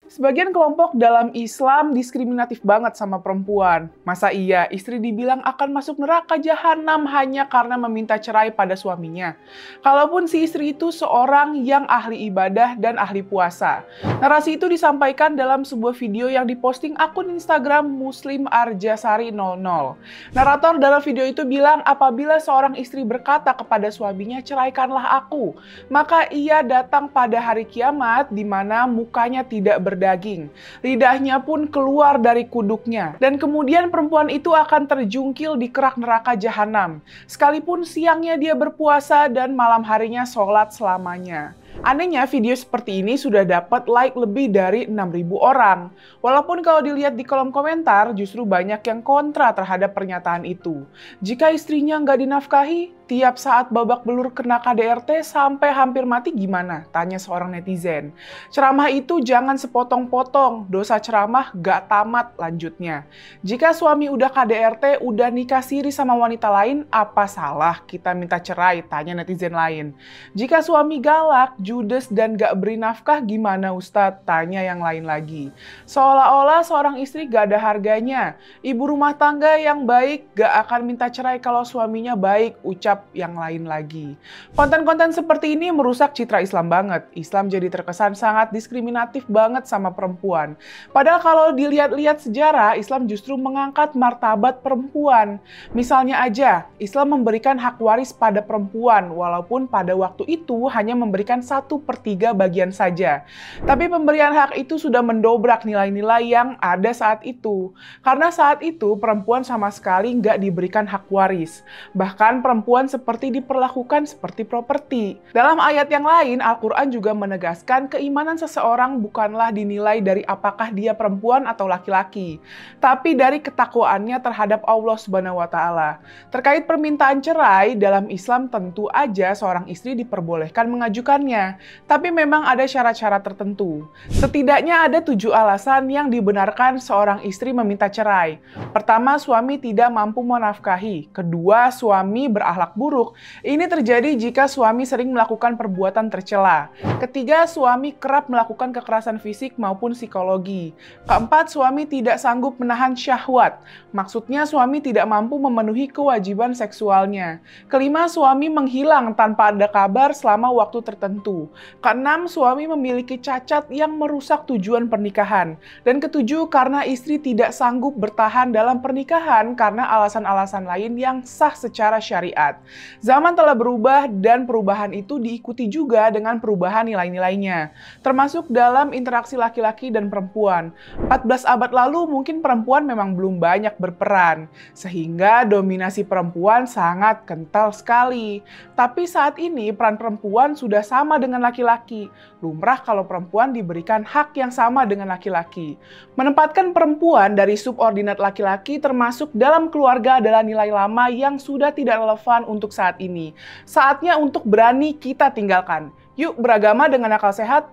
Sebagian kelompok dalam Islam diskriminatif banget sama perempuan. Masa iya istri dibilang akan masuk neraka jahanam hanya karena meminta cerai pada suaminya? Kalaupun si istri itu seorang yang ahli ibadah dan ahli puasa. Narasi itu disampaikan dalam sebuah video yang diposting akun Instagram Muslim Arjasari 00. Narator dalam video itu bilang apabila seorang istri berkata kepada suaminya, "Ceraikanlah aku," maka ia datang pada hari kiamat di mana mukanya tidak berdaging, lidahnya pun keluar dari kuduknya, dan kemudian perempuan itu akan terjungkil di kerak neraka jahanam, sekalipun siangnya dia berpuasa dan malam harinya sholat selamanya. Anehnya, video seperti ini sudah dapat like lebih dari 6.000 orang. Walaupun kalau dilihat di kolom komentar, justru banyak yang kontra terhadap pernyataan itu. Jika istrinya nggak dinafkahi, tiap saat babak belur kena KDRT sampai hampir mati gimana? Tanya seorang netizen. Ceramah itu jangan sepotong-potong, dosa ceramah nggak tamat lanjutnya. Jika suami udah KDRT, udah nikah siri sama wanita lain, apa salah kita minta cerai? Tanya netizen lain. Jika suami galak, judes dan gak beri nafkah gimana Ustadz? Tanya yang lain lagi. Seolah-olah seorang istri gak ada harganya. Ibu rumah tangga yang baik gak akan minta cerai kalau suaminya baik, ucap yang lain lagi. Konten-konten seperti ini merusak citra Islam banget. Islam jadi terkesan sangat diskriminatif banget sama perempuan. Padahal kalau dilihat-lihat sejarah, Islam justru mengangkat martabat perempuan. Misalnya aja, Islam memberikan hak waris pada perempuan, walaupun pada waktu itu hanya memberikan 1/3 bagian saja. Tapi pemberian hak itu sudah mendobrak nilai-nilai yang ada saat itu. Karena saat itu perempuan sama sekali nggak diberikan hak waris. Bahkan perempuan seperti diperlakukan seperti properti. Dalam ayat yang lain, Al-Quran juga menegaskan keimanan seseorang bukanlah dinilai dari apakah dia perempuan atau laki-laki, tapi dari ketakwaannya terhadap Allah Subhanahu wa Ta'ala. Terkait permintaan cerai, dalam Islam tentu aja seorang istri diperbolehkan mengajukannya, tapi memang ada syarat-syarat tertentu. Setidaknya ada 7 alasan yang dibenarkan seorang istri meminta cerai. Pertama, suami tidak mampu menafkahi. Kedua, suami berakhlak buruk. Ini terjadi jika suami sering melakukan perbuatan tercela. Ketiga, suami kerap melakukan kekerasan fisik maupun psikologi. Keempat, suami tidak sanggup menahan syahwat. Maksudnya suami tidak mampu memenuhi kewajiban seksualnya. Kelima, suami menghilang tanpa ada kabar selama waktu tertentu. Keenam, suami memiliki cacat yang merusak tujuan pernikahan. Dan ketujuh, karena istri tidak sanggup bertahan dalam pernikahan karena alasan-alasan lain yang sah secara syariat. Zaman telah berubah dan perubahan itu diikuti juga dengan perubahan nilai-nilainya, termasuk dalam interaksi laki-laki dan perempuan. 14 abad lalu mungkin perempuan memang belum banyak berperan, sehingga dominasi perempuan sangat kental sekali. Tapi saat ini peran perempuan sudah sama dengan laki-laki. Lumrah kalau perempuan diberikan hak yang sama dengan laki-laki. Menempatkan perempuan dari subordinat laki-laki termasuk dalam keluarga adalah nilai lama yang sudah tidak relevan untuk saat ini. Saatnya untuk berani kita tinggalkan. Yuk beragama dengan akal sehat,